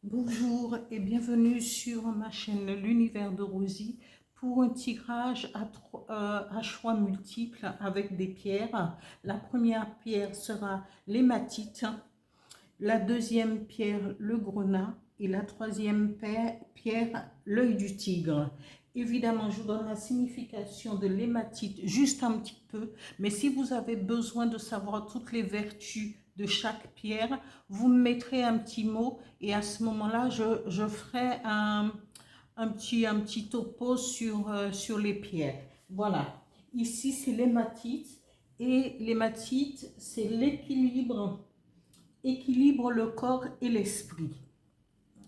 Bonjour et bienvenue sur ma chaîne L'Univers de Rosie pour un tirage à choix multiples avec des pierres. La première pierre sera l'hématite, la deuxième pierre le grenat et la troisième pierre l'œil du tigre. Évidemment, je vous donne la signification de l'hématite juste un petit peu, mais si vous avez besoin de savoir toutes les vertus de chaque pierre, vous me mettrez un petit mot et à ce moment-là, je ferai un petit topo sur les pierres. Voilà. Ici, c'est l'hématite et l'hématite, c'est équilibre le corps et l'esprit.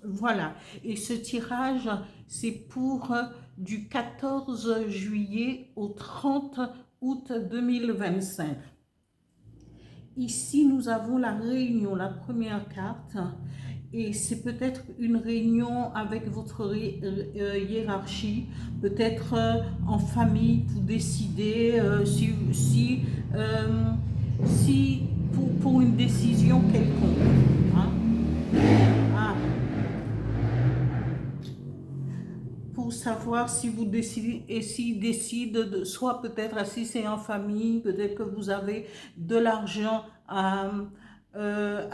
Voilà, et ce tirage, c'est pour du 14 juillet au 30 août 2025. Ici, nous avons la réunion, la première carte, et c'est peut-être une réunion avec votre hiérarchie, peut-être en famille pour décider si pour une décision quelconque. Hein. Ah, pour savoir si vous décidez et s'il décide de, soit peut-être si c'est en famille, peut-être que vous avez de l'argent à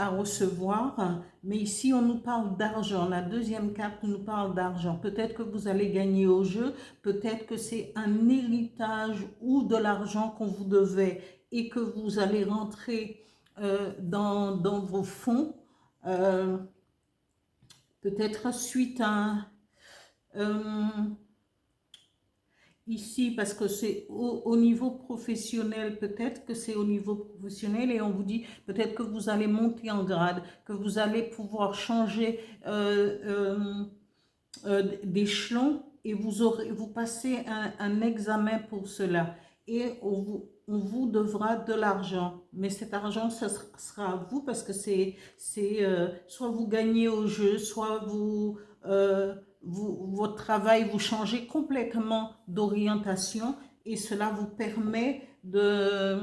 recevoir, mais ici on nous parle d'argent. La deuxième carte nous parle d'argent. Peut-être que vous allez gagner au jeu, peut-être que c'est un héritage ou de l'argent qu'on vous devait et que vous allez rentrer dans vos fonds, peut-être suite à euh, ici, parce que c'est au niveau professionnel, peut-être que c'est au niveau professionnel et on vous dit peut-être que vous allez monter en grade, que vous allez pouvoir changer d'échelon et vous passez un examen pour cela et on vous devra de l'argent. Mais cet argent, ça sera à vous parce que soit vous gagnez au jeu, soit votre travail, vous changez complètement d'orientation et cela vous permet de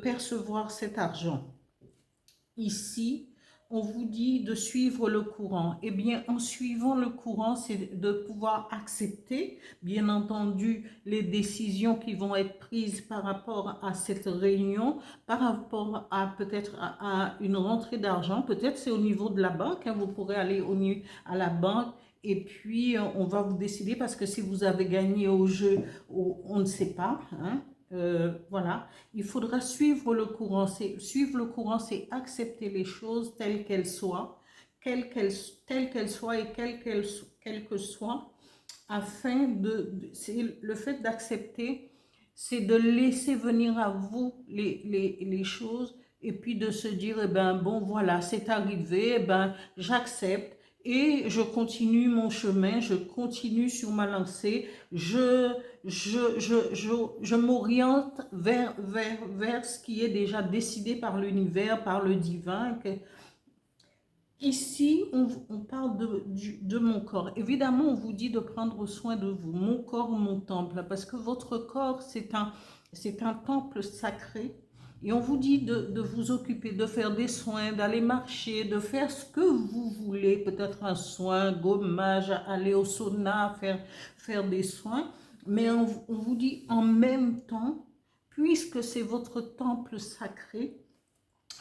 percevoir cet argent. Ici, on vous dit de suivre le courant. Eh bien, en suivant le courant, c'est de pouvoir accepter, bien entendu, les décisions qui vont être prises par rapport à cette réunion, par rapport à peut-être à une rentrée d'argent. Peut-être c'est au niveau de la banque, hein, vous pourrez aller à la banque et puis on va vous décider parce que si vous avez gagné au jeu, on ne sait pas, hein, voilà. Il faudra suivre le courant. Suivre le courant, c'est accepter les choses telles qu'elles soient, telles qu'elles soient et quelles que soient, afin c'est le fait d'accepter, c'est de laisser venir à vous les choses et puis de se dire, eh ben bon, voilà, c'est arrivé, eh ben j'accepte et je continue mon chemin, je continue sur ma lancée, je m'oriente vers ce qui est déjà décidé par l'univers, par le divin. Ici, on parle de mon corps. Évidemment, on vous dit de prendre soin de vous, mon corps, mon temple, parce que votre corps, c'est un temple sacré. Et on vous dit de vous occuper, de faire des soins, d'aller marcher, de faire ce que vous voulez, peut-être un soin, gommage, aller au sauna, faire des soins. Mais on vous dit en même temps, puisque c'est votre temple sacré,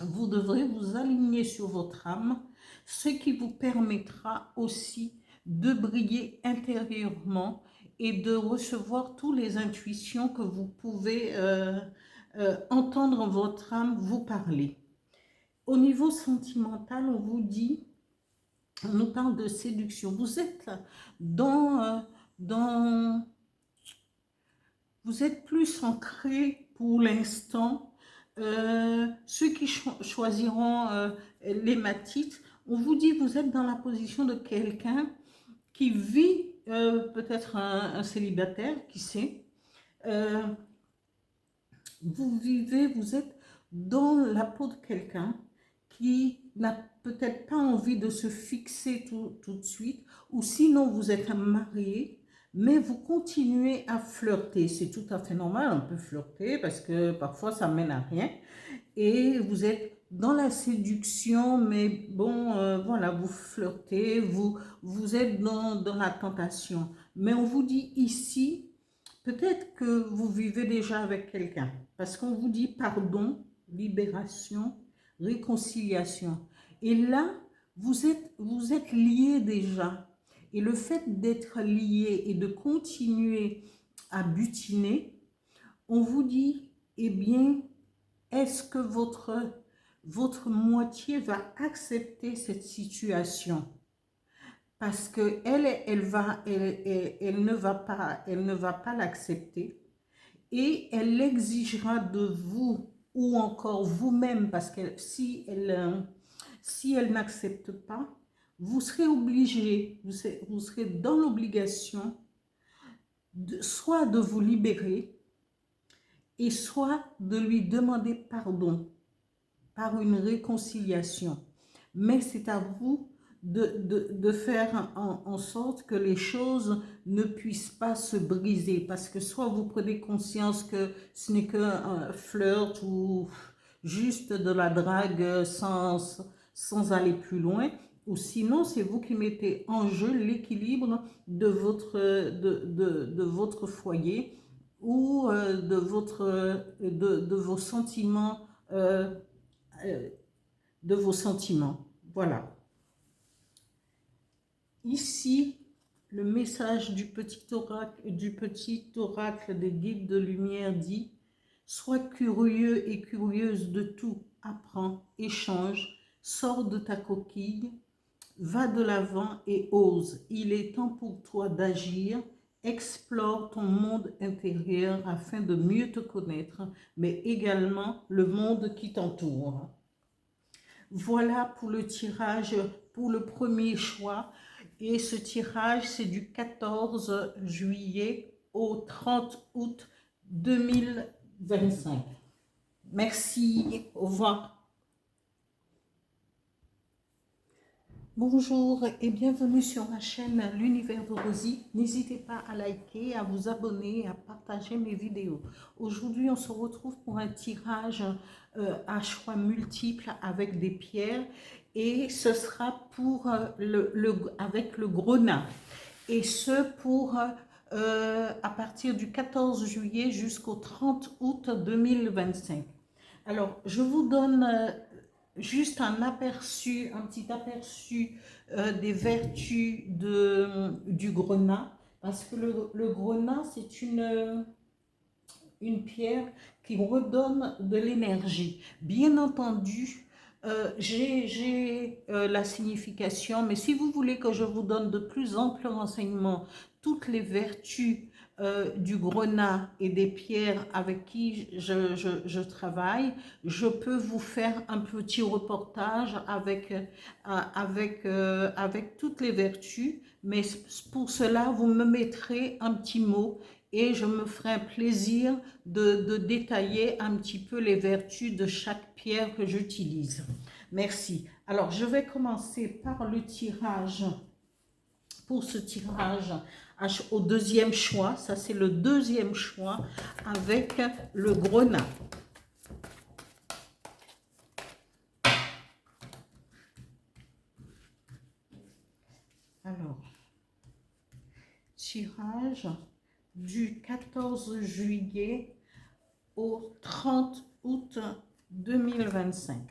vous devrez vous aligner sur votre âme, ce qui vous permettra aussi de briller intérieurement et de recevoir toutes les intuitions que vous pouvez entendre votre âme vous parler. Au niveau sentimental, on vous dit, on nous parle de séduction. Vous êtes dans vous êtes plus ancré pour l'instant. Ceux qui choisiront l'hématite, on vous dit que vous êtes dans la position de quelqu'un qui vit, peut-être un célibataire, qui sait. Euh, vous êtes dans la peau de quelqu'un qui n'a peut-être pas envie de se fixer tout de suite, ou sinon vous êtes marié, mais vous continuez à flirter. C'est tout à fait normal, on peut flirter parce que parfois ça mène à rien. Et vous êtes dans la séduction, mais bon, voilà, vous flirtez, vous êtes dans la tentation. Mais on vous dit ici, peut-être que vous vivez déjà avec quelqu'un, parce qu'on vous dit pardon, libération, réconciliation. Et là, vous êtes liés déjà. Et le fait d'être lié et de continuer à butiner, on vous dit, eh bien, est-ce que votre moitié va accepter cette situation? Parce que elle ne va pas l'accepter et elle l'exigera de vous ou encore vous-même, parce que si elle n'accepte pas, vous serez obligé, vous serez dans l'obligation soit de vous libérer et soit de lui demander pardon par une réconciliation. Mais c'est à vous de faire en sorte que les choses ne puissent pas se briser, parce que soit vous prenez conscience que ce n'est qu'un flirt ou juste de la drague sans aller plus loin, ou sinon c'est vous qui mettez en jeu l'équilibre de votre foyer ou de vos sentiments, euh, de vos sentiments. Voilà. Ici, le message du petit oracle des guides de lumière dit: sois curieux et curieuse de tout, apprends, échange, sors de ta coquille, va de l'avant et ose. Il est temps pour toi d'agir. Explore ton monde intérieur afin de mieux te connaître, mais également le monde qui t'entoure. Voilà pour le tirage, pour le premier choix. Et ce tirage, c'est du 14 juillet au 30 août 2025. Merci, au revoir. Bonjour et bienvenue sur ma chaîne L'Univers de Rosie. N'hésitez pas à liker, à vous abonner, à partager mes vidéos. Aujourd'hui, on se retrouve pour un tirage à choix multiples avec des pierres et ce sera pour avec le grenat. Et ce pour à partir du 14 juillet jusqu'au 30 août 2025. Alors, je vous donne juste un petit aperçu des vertus du grenat, parce que le grenat, c'est une pierre qui redonne de l'énergie. Bien entendu, j'ai la signification, mais si vous voulez que je vous donne de plus amples renseignements, toutes les vertus du grenat et des pierres avec qui je travaille, je peux vous faire un petit reportage avec toutes les vertus, mais pour cela, vous me mettrez un petit mot et je me ferai un plaisir de détailler un petit peu les vertus de chaque pierre que j'utilise. Merci. Alors, je vais commencer par le tirage. Pour ce tirage au deuxième choix, ça c'est le deuxième choix avec le grenat. Alors, tirage du 14 juillet au 30 août 2025.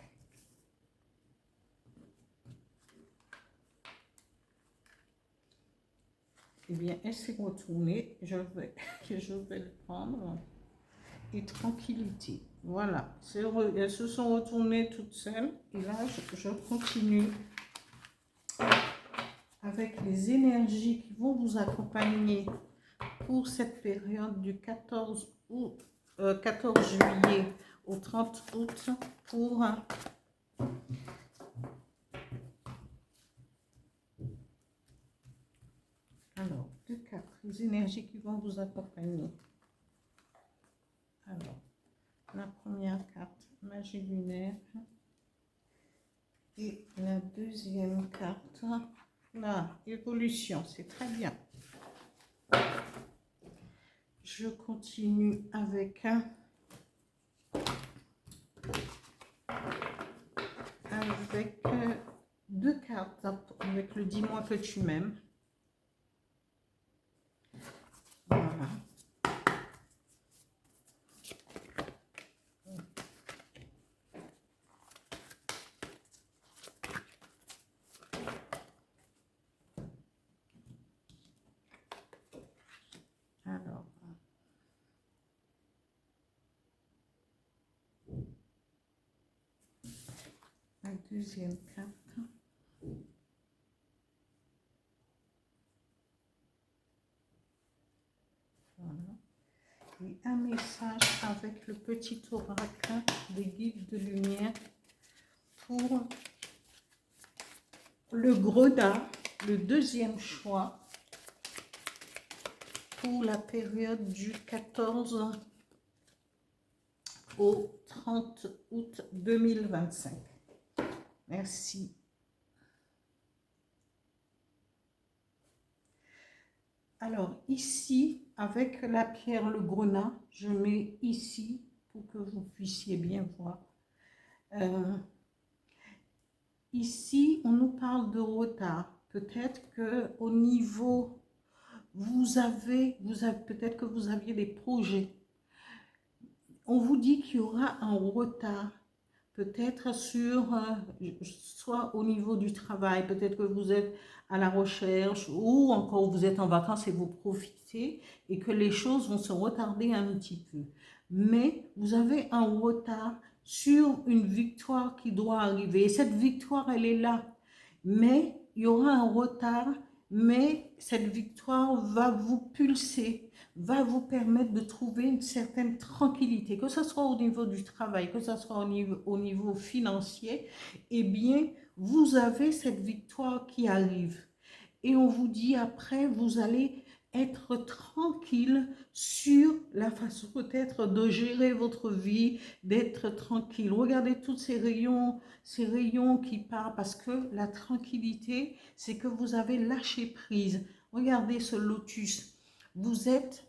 Eh bien, elle s'est retournée. Je vais le prendre. Et tranquillité. Voilà. Elles se sont retournées toutes seules. Et là, je continue avec les énergies qui vont vous accompagner pour cette période du 14 juillet au 30 août pour alors, les énergies qui vont vous accompagner. Alors, la première carte, magie lunaire. Et la deuxième carte, la évolution, c'est très bien. Je continue avec avec deux cartes, avec le dis-moi que tu m'aimes. Voilà. Alors, la deuxième carte. Voilà. Et un message avec le petit oracle des guides de lumière pour le gredin, le deuxième choix, pour la période du 14 au 30 août 2025. Merci. Alors ici, avec la pierre le grenat, je mets ici pour que vous puissiez bien voir. Ici, on nous parle de retard. Peut-être que au niveau, vous avez peut-être que vous aviez des projets. On vous dit qu'il y aura un retard. Peut-être sur, soit au niveau du travail, peut-être que vous êtes à la recherche ou encore vous êtes en vacances et vous profitez et que les choses vont se retarder un petit peu. Mais vous avez un retard sur une victoire qui doit arriver. Et cette victoire, elle est là. Mais il y aura un retard, mais cette victoire va vous pulser, va vous permettre de trouver une certaine tranquillité, que ce soit au niveau du travail, que ce soit au niveau financier, eh bien, vous avez cette victoire qui arrive. Et on vous dit après, vous allez être tranquille sur la façon peut-être de gérer votre vie, d'être tranquille. Regardez tous ces rayons qui partent parce que la tranquillité, c'est que vous avez lâché prise. Regardez ce lotus. Vous êtes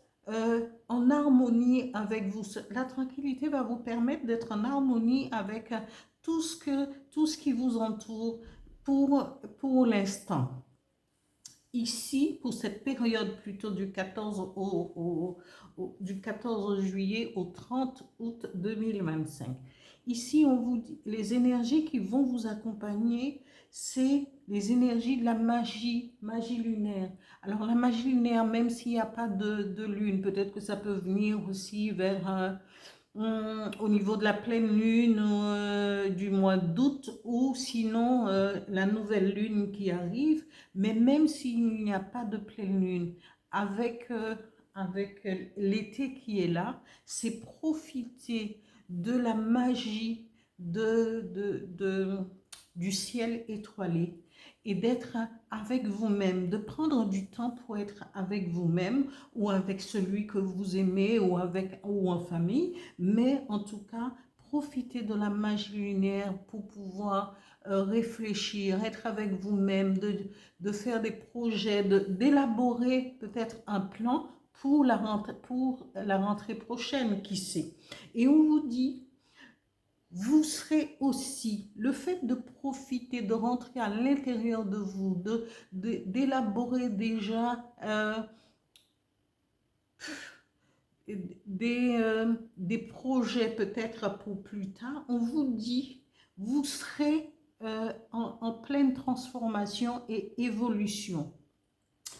en harmonie avec vous. La tranquillité va vous permettre d'être en harmonie avec tout ce qui vous entoure pour l'instant. Ici, pour cette période plutôt du 14, du 14 juillet au 30 août 2025. Ici, on vous dit, les énergies qui vont vous accompagner, c'est les énergies de la magie lunaire. Alors, la magie lunaire, même s'il n'y a pas de lune, peut-être que ça peut venir aussi vers au niveau de la pleine lune du mois d'août ou sinon la nouvelle lune qui arrive. Mais même s'il n'y a pas de pleine lune, avec l'été qui est là, c'est profiter de la magie du ciel étoilé et d'être avec vous-même, de prendre du temps pour être avec vous-même ou avec celui que vous aimez ou en famille, mais en tout cas, profitez de la magie lunaire pour pouvoir réfléchir, être avec vous-même, de faire des projets, d'élaborer peut-être un plan pour la rentrée prochaine, qui sait. Et on vous dit, vous serez aussi, le fait de profiter, de rentrer à l'intérieur de vous, d'élaborer déjà des projets peut-être pour plus tard, on vous dit, vous serez en pleine transformation et évolution.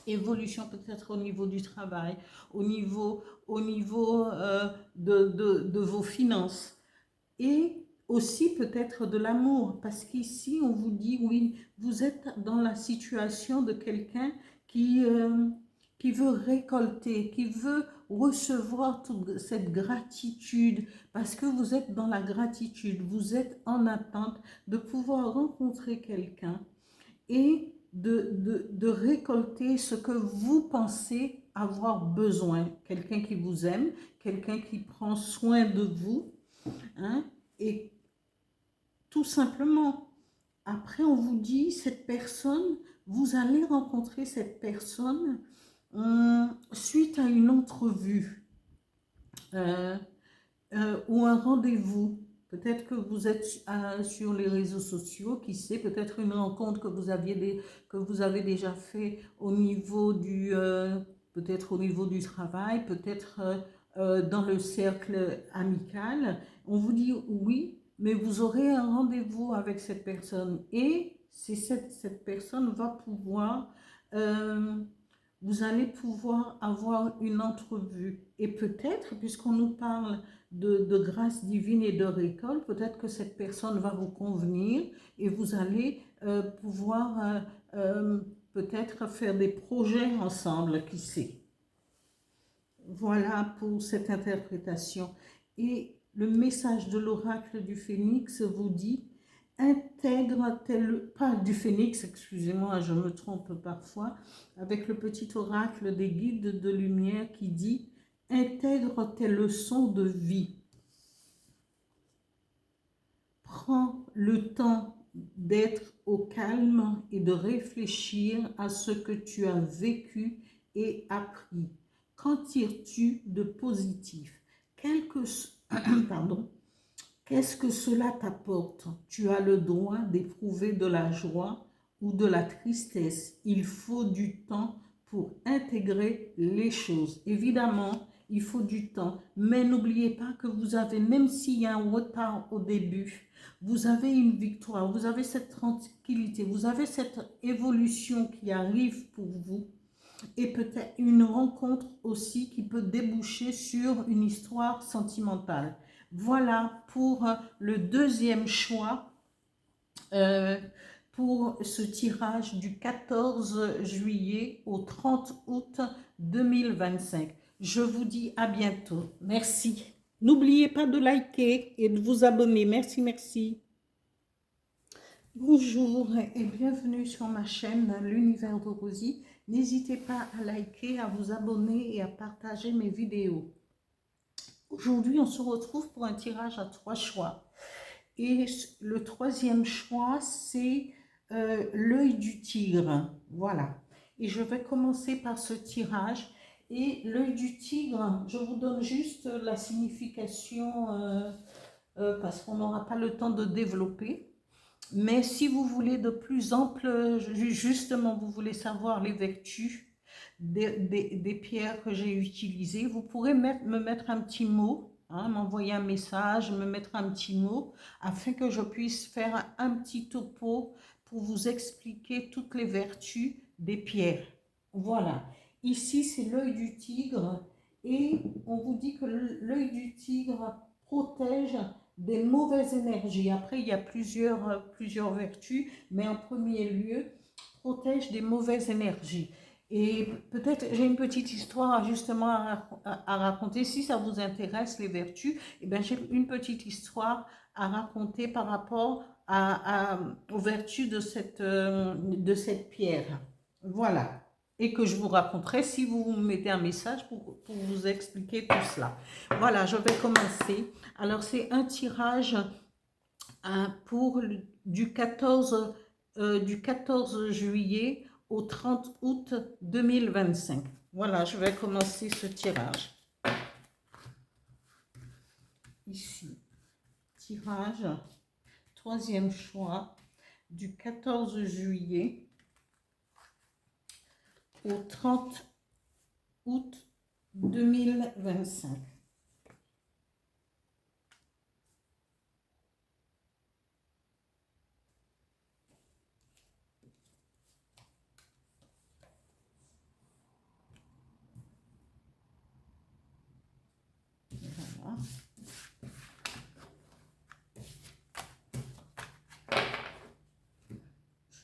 Évolution peut-être au niveau du travail, au niveau de vos finances et aussi peut-être de l'amour, parce qu'ici on vous dit, oui, vous êtes dans la situation de quelqu'un qui veut récolter, qui veut recevoir toute cette gratitude, parce que vous êtes dans la gratitude, vous êtes en attente de pouvoir rencontrer quelqu'un et de récolter ce que vous pensez avoir besoin. Quelqu'un qui vous aime, quelqu'un qui prend soin de vous, hein, et tout simplement, après on vous dit, cette personne, vous allez rencontrer cette personne suite à une entrevue ou un rendez-vous. Peut-être que vous êtes sur les réseaux sociaux, qui sait, peut-être une rencontre que vous avez déjà fait au niveau peut-être au niveau du travail, peut-être dans le cercle amical. On vous dit oui, mais vous aurez un rendez-vous avec cette personne et cette personne va pouvoir, euh, vous allez pouvoir avoir une entrevue. Et peut-être, puisqu'on nous parle de grâce divine et de récolte, peut-être que cette personne va vous convenir et vous allez pouvoir euh, peut-être faire des projets ensemble, qui sait. Voilà pour cette interprétation. Et le message de l'oracle du phénix vous dit, intègre tel, pas du phénix, excusez-moi, je me trompe parfois, avec le petit oracle des guides de lumière qui dit, intègre tes leçons de vie. Prends le temps d'être au calme et de réfléchir à ce que tu as vécu et appris. Qu'en tires-tu de positif? Pardon, qu'est-ce que cela t'apporte? Tu as le droit d'éprouver de la joie ou de la tristesse. Il faut du temps pour intégrer les choses. Évidemment, il faut du temps, mais n'oubliez pas que vous avez, même s'il y a un retard au début, vous avez une victoire, vous avez cette tranquillité, vous avez cette évolution qui arrive pour vous et peut-être une rencontre aussi qui peut déboucher sur une histoire sentimentale. Voilà pour le deuxième choix euh, pour ce tirage du 14 juillet au 30 août 2025. Je vous dis à bientôt. Merci. N'oubliez pas de liker et de vous abonner. Merci, merci. Bonjour et bienvenue sur ma chaîne L'Univers de Rosie. N'hésitez pas à liker, à vous abonner et à partager mes vidéos. Aujourd'hui, on se retrouve pour un tirage à 3 choix. Et le troisième choix, c'est l'œil du tigre. Voilà. Et je vais commencer par ce tirage. Et l'œil du tigre, je vous donne juste la signification parce qu'on n'aura pas le temps de développer. Mais si vous voulez de plus ample, justement, vous voulez savoir les vertus des pierres que j'ai utilisées, vous pourrez me mettre un petit mot, hein, m'envoyer un message, me mettre un petit mot, afin que je puisse faire un petit topo pour vous expliquer toutes les vertus des pierres. Voilà. Ici, c'est l'œil du tigre et on vous dit que l'œil du tigre protège des mauvaises énergies. Après, il y a plusieurs vertus, mais en premier lieu, protège des mauvaises énergies. Et peut-être j'ai une petite histoire justement à raconter. Si ça vous intéresse, les vertus, eh bien, j'ai une petite histoire à raconter par rapport aux vertus de cette pierre. Voilà. Et que je vous raconterai si vous me mettez un message pour vous expliquer tout cela. Voilà, je vais commencer. Alors, c'est un tirage pour du 14 juillet au 30 août 2025. Voilà, je vais commencer ce tirage. Ici, tirage, troisième choix, du 14 juillet au 30 août 2025. Voilà.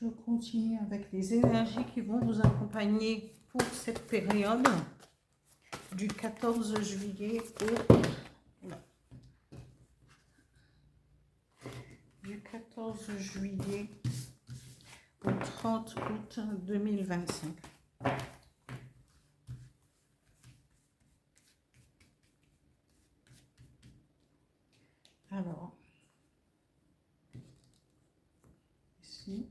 Je continue avec les énergies qui vont vous accompagner pour cette période du 14 juillet au 30 août 2025. Alors, ici.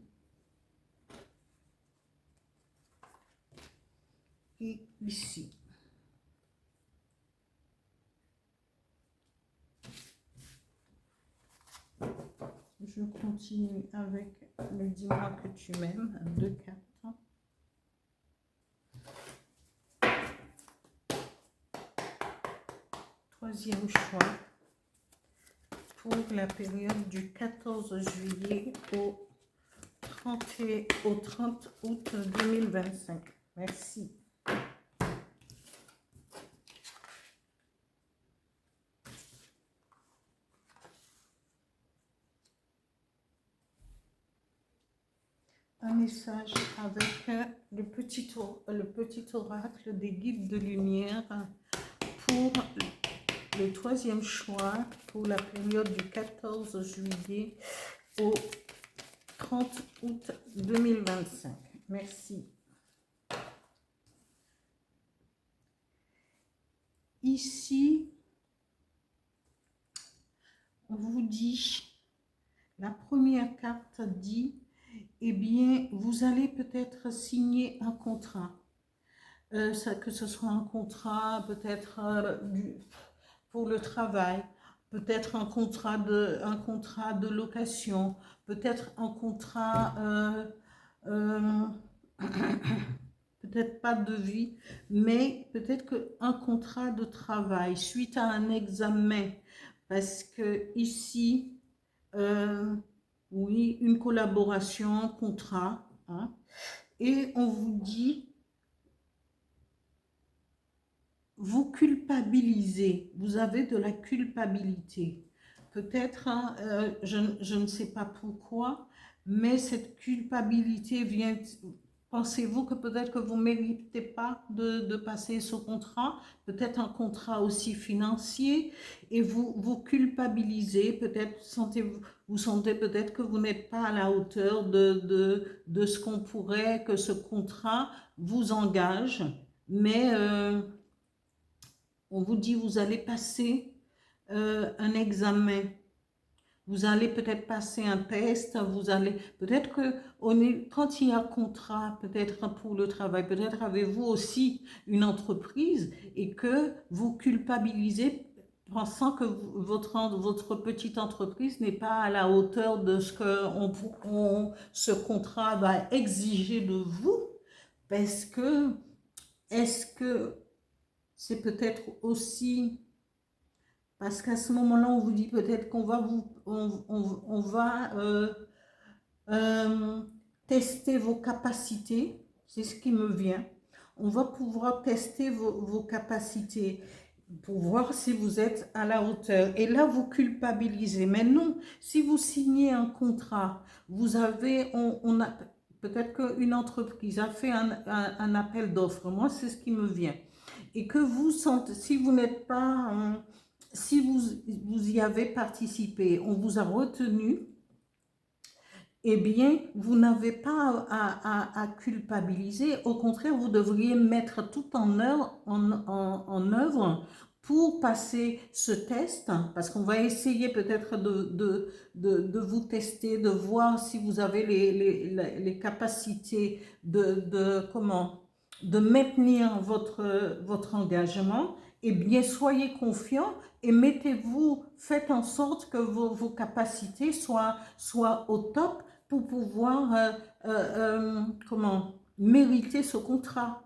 Et ici. Je continue avec le dis-moi que tu m'aimes, 2 cartes. Troisième choix pour la période du 14 juillet au 30 août 2025. Merci. Un message avec le petit oracle des guides de lumière pour le troisième choix pour la période du 14 juillet au 30 août 2025. Merci. Ici, on vous dit, la première carte dit, eh bien, vous allez peut-être signer un contrat. Que ce soit un contrat peut-être pour le travail, peut-être un contrat de location, peut-être un contrat, peut-être pas de vie, mais peut-être qu'un contrat de travail suite à un examen, parce que ici, oui, une collaboration, un contrat, hein, et on vous dit, vous culpabilisez, vous avez de la culpabilité. Peut-être, hein, je ne sais pas pourquoi, mais cette culpabilité vient, pensez-vous que peut-être que vous ne méritez pas de passer ce contrat, peut-être un contrat aussi financier, et vous culpabilisez, peut-être vous sentez peut-être que vous n'êtes pas à la hauteur de ce qu'on pourrait, que ce contrat vous engage, mais on vous dit vous allez passer un examen, vous allez peut-être passer un test, vous allez peut-être que quand il y a un contrat, peut-être pour le travail, peut-être avez-vous aussi une entreprise et que vous culpabilisez pensant que votre petite entreprise n'est pas à la hauteur de ce que ce contrat va exiger de vous, parce que est-ce que c'est peut-être aussi parce qu'à ce moment-là, on vous dit peut-être qu'on va on va tester vos capacités. C'est ce qui me vient. On va pouvoir tester vos capacités pour voir si vous êtes à la hauteur. Et là, vous culpabilisez. Mais non, si vous signez un contrat, vous avez, on a peut-être qu'une entreprise a fait un appel d'offres. Moi, c'est ce qui me vient. Et que vous sentez, si vous n'êtes pas, si vous y avez participé, on vous a retenu, eh bien, vous n'avez pas à culpabiliser. Au contraire, vous devriez mettre tout en œuvre pour passer ce test, parce qu'on va essayer peut-être de vous tester, de voir si vous avez les capacités de maintenir votre engagement. Eh bien, soyez confiants et mettez-vous, faites en sorte que vos capacités soient au top pour pouvoir mériter ce contrat.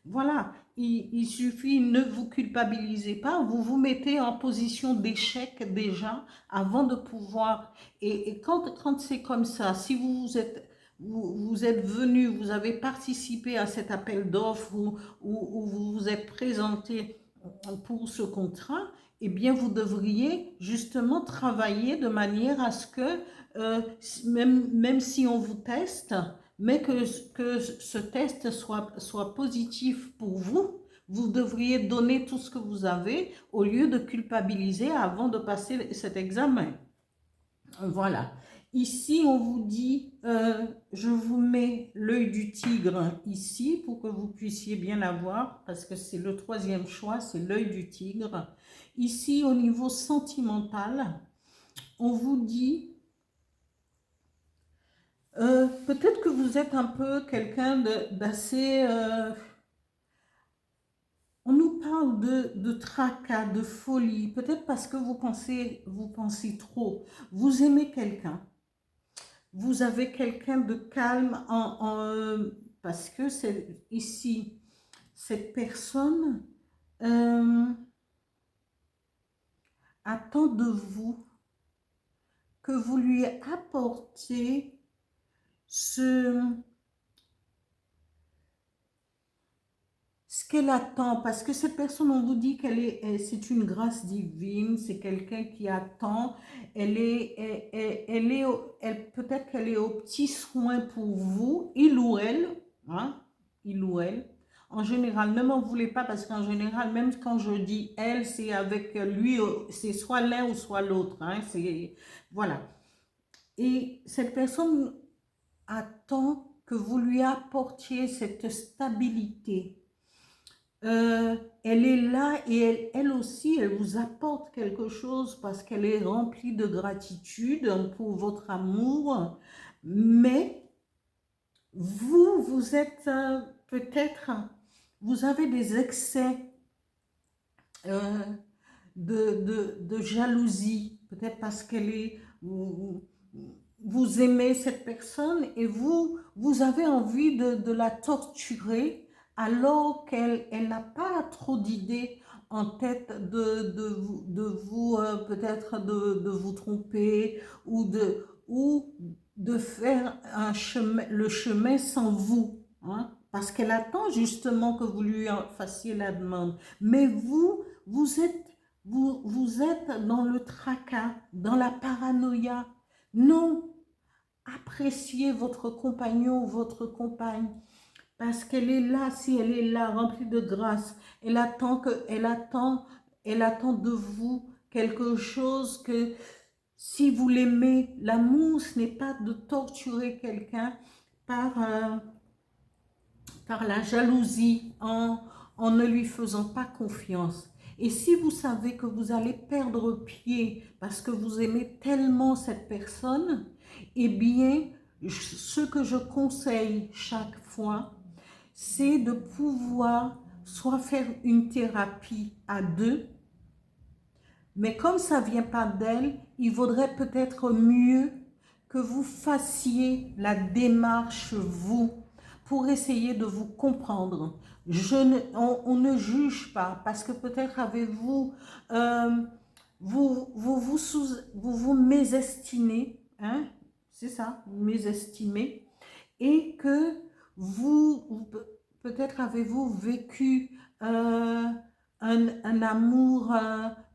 Voilà, il suffit, ne vous culpabilisez pas, vous vous mettez en position d'échec déjà avant de pouvoir, et quand c'est comme ça, si vous êtes venu, vous avez participé à cet appel d'offres ou vous vous êtes présenté pour ce contrat, eh bien vous devriez justement travailler de manière à ce que même si on vous teste, mais que ce test soit positif pour vous, vous devriez donner tout ce que vous avez au lieu de culpabiliser avant de passer cet examen. Voilà. Ici, on vous dit, je vous mets l'œil du tigre ici pour que vous puissiez bien la voir, parce que c'est le troisième choix, c'est l'œil du tigre. Ici, au niveau sentimental, on vous dit, peut-être que vous êtes un peu quelqu'un d'assez... on nous parle de tracas, de folie, peut-être parce que vous pensez trop. Vous aimez quelqu'un, vous avez quelqu'un de calme parce que c'est ici, cette personne euh, attend de vous que vous lui apportiez ce qu'elle attend, parce que cette personne, on vous dit c'est une grâce divine, c'est quelqu'un qui attend, peut-être qu'elle est au petit soin pour vous, il ou elle, hein, il ou elle. En général, ne m'en voulez pas parce qu'en général, même quand je dis elle, c'est avec lui, c'est soit l'un ou soit l'autre, hein, voilà. Et cette personne attend que vous lui apportiez cette stabilité. Elle est là et elle aussi, elle vous apporte quelque chose parce qu'elle est remplie de gratitude pour votre amour. Mais vous êtes peut-être, vous avez des excès euh, de jalousie, peut-être parce qu'elle est, vous aimez cette personne et vous avez envie de la torturer alors qu'elle n'a pas trop d'idées en tête de vous peut-être de vous tromper ou de faire le chemin sans vous, hein, parce qu'elle attend justement que vous lui fassiez la demande. Mais vous êtes dans le tracas, dans la paranoïa. Non, appréciez votre compagnon ou votre compagne parce qu'elle est là, si elle est là, remplie de grâce. Elle attend de vous quelque chose que si vous l'aimez, l'amour, ce n'est pas de torturer quelqu'un par, par la jalousie en ne lui faisant pas confiance. Et si vous savez que vous allez perdre pied parce que vous aimez tellement cette personne, eh bien, ce que je conseille chaque fois, c'est de pouvoir soit faire une thérapie à deux, mais comme ça ne vient pas d'elle, il vaudrait peut-être mieux que vous fassiez la démarche, vous, pour essayer de vous comprendre. On ne juge pas, parce que peut-être avez-vous, vous mésestimez, hein, c'est ça, mésestimez, et que vous peut-être avez-vous vécu un amour,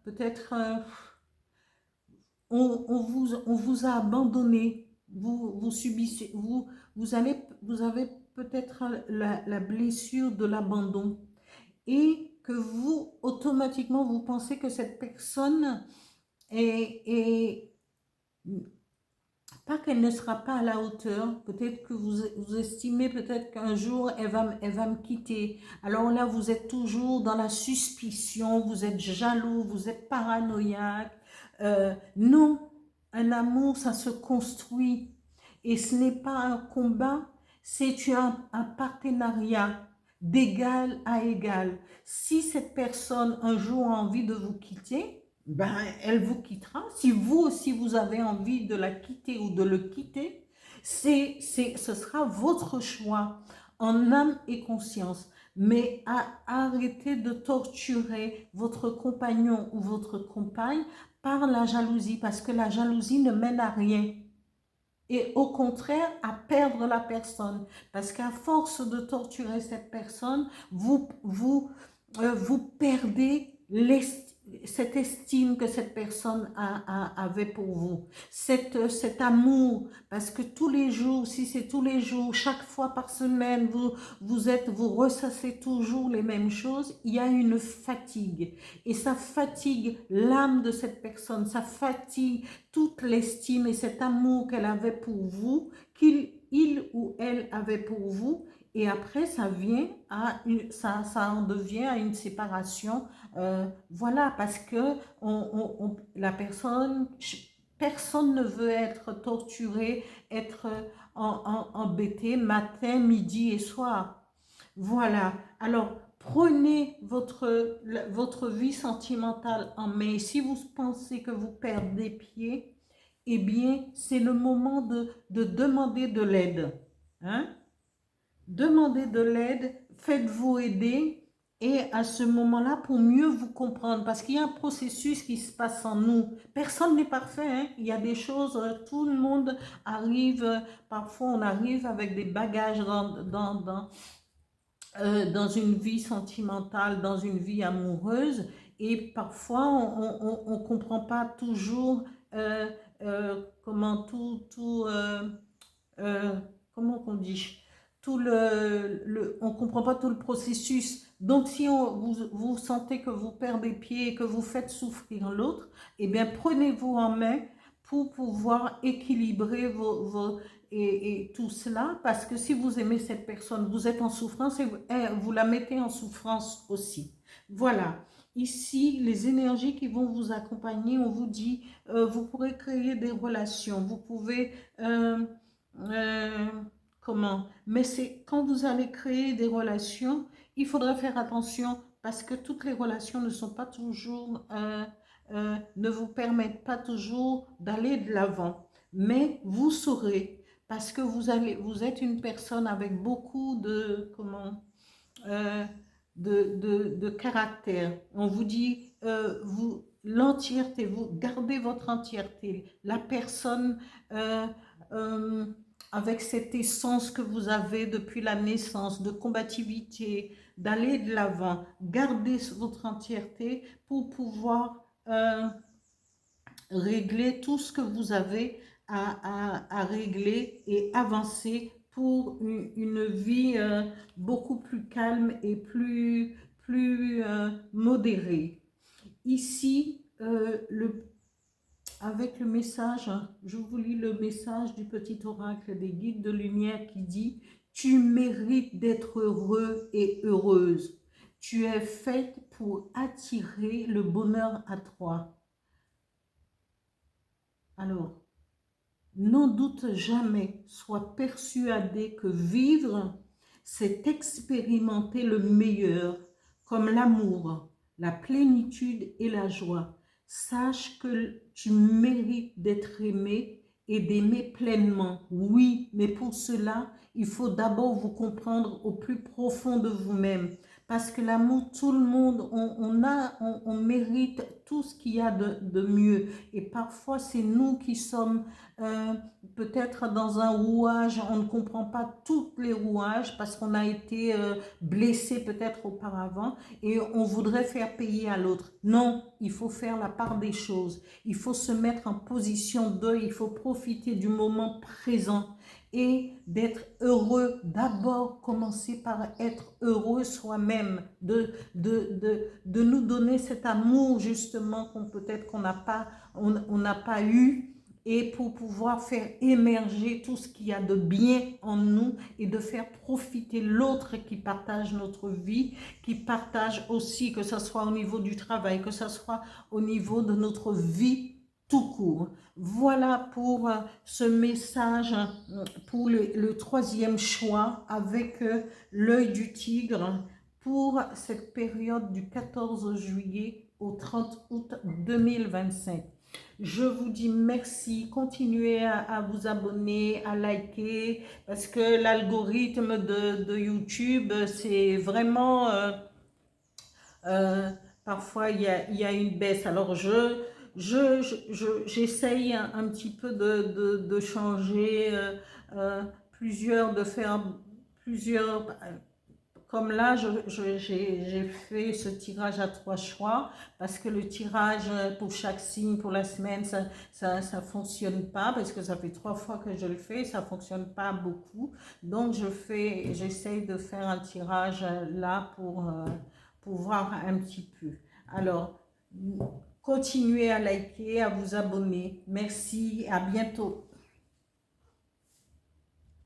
peut-être on vous a abandonné, vous subissez, vous avez peut-être la blessure de l'abandon et que vous, automatiquement, vous pensez que cette personne est pas qu'elle ne sera pas à la hauteur, peut-être que vous estimez peut-être qu'un jour elle va me quitter. Alors là, vous êtes toujours dans la suspicion, vous êtes jaloux, vous êtes paranoïaque. Non, un amour, ça se construit et ce n'est pas un combat, c'est un partenariat d'égal à égal. Si cette personne un jour a envie de vous quitter, ben, elle vous quittera. Si vous aussi vous avez envie de la quitter ou de le quitter, ce sera votre choix en âme et conscience. Mais arrêtez de torturer votre compagnon ou votre compagne par la jalousie, parce que la jalousie ne mène à rien. Et au contraire, à perdre la personne. Parce qu'à force de torturer cette personne, vous perdez cette estime que cette personne avait pour vous. Cet amour, parce que tous les jours, si c'est tous les jours, chaque fois par semaine, vous ressassez toujours les mêmes choses, il y a une fatigue. Et ça fatigue l'âme de cette personne, ça fatigue toute l'estime et cet amour qu'elle avait pour vous, il ou elle avait pour vous, et après ça vient ça en devient à une séparation, voilà, parce que la personne ne veut être torturée, être embêtée matin, midi et soir. Voilà, alors Prenez votre vie sentimentale en main. Et si vous pensez que vous perdez pied, eh bien, c'est le moment de demander de l'aide. Hein? Demandez de l'aide, faites-vous aider. Et à ce moment-là, pour mieux vous comprendre, parce qu'il y a un processus qui se passe en nous. Personne n'est parfait, hein? Il y a des choses, tout le monde arrive, parfois on arrive avec des bagages dans une vie sentimentale, dans une vie amoureuse, et parfois on ne comprend pas toujours comment euh, comment on dit, on ne comprend pas tout le processus. Donc, si vous sentez que vous perdez pied et que vous faites souffrir l'autre, eh bien, prenez-vous en main pour pouvoir équilibrer et tout cela, parce que si vous aimez cette personne, vous êtes en souffrance et vous la mettez en souffrance aussi. Voilà. Ici, les énergies qui vont vous accompagner, on vous dit, vous pourrez créer des relations, vous pouvez... euh, comment? Mais c'est quand vous allez créer des relations, il faudra faire attention parce que toutes les relations ne sont pas toujours, ne vous permettent pas toujours d'aller de l'avant. Mais vous saurez parce que vous êtes une personne avec beaucoup de, euh, de caractère. On vous dit, l'entièreté, vous gardez votre entièreté. La personne euh, avec cette essence que vous avez depuis la naissance, de combativité, d'aller de l'avant, gardez votre entièreté pour pouvoir régler tout ce que vous avez à régler et avancer pour une vie beaucoup plus calme et plus modérée. Ici, avec le message, je vous lis le message du petit oracle des guides de lumière qui dit « Tu mérites d'être heureux et heureuse. Tu es faite pour attirer le bonheur à toi. » Alors, n'en doute jamais, sois persuadé que vivre, c'est expérimenter le meilleur, comme l'amour, la plénitude et la joie. Sache que tu mérites d'être aimé et d'aimer pleinement. Oui, mais pour cela, il faut d'abord vous comprendre au plus profond de vous-même. Parce que l'amour, tout le monde, on mérite tout ce qu'il y a de mieux. Et parfois, c'est nous qui sommes euh, peut-être dans un rouage, on ne comprend pas tous les rouages parce qu'on a été blessé peut-être auparavant et on voudrait faire payer à l'autre. Non, il faut faire la part des choses. Il faut se mettre en position de, il faut profiter du moment présent et d'être heureux. D'abord, commencer par être heureux soi-même, de nous donner cet amour justement qu'on peut-être on n'a pas eu, et pour pouvoir faire émerger tout ce qu'il y a de bien en nous et de faire profiter l'autre qui partage notre vie, qui partage aussi, que ce soit au niveau du travail, que ce soit au niveau de notre vie tout court. Voilà pour ce message, pour le troisième choix avec l'œil du tigre pour cette période du 14 juillet au 30 août 2025. Je vous dis merci, continuez à vous abonner, à liker, parce que l'algorithme de YouTube, c'est vraiment, euh, parfois il y a une baisse. Alors j'essaye un petit peu de changer de faire plusieurs... Comme là, j'ai fait ce tirage à 3 choix parce que le tirage pour chaque signe pour la semaine, ça fonctionne pas parce que ça fait 3 fois que je le fais, ça fonctionne pas beaucoup. Donc, j'essaye de faire un tirage là pour voir un petit peu. Alors, continuez à liker, à vous abonner. Merci, à bientôt.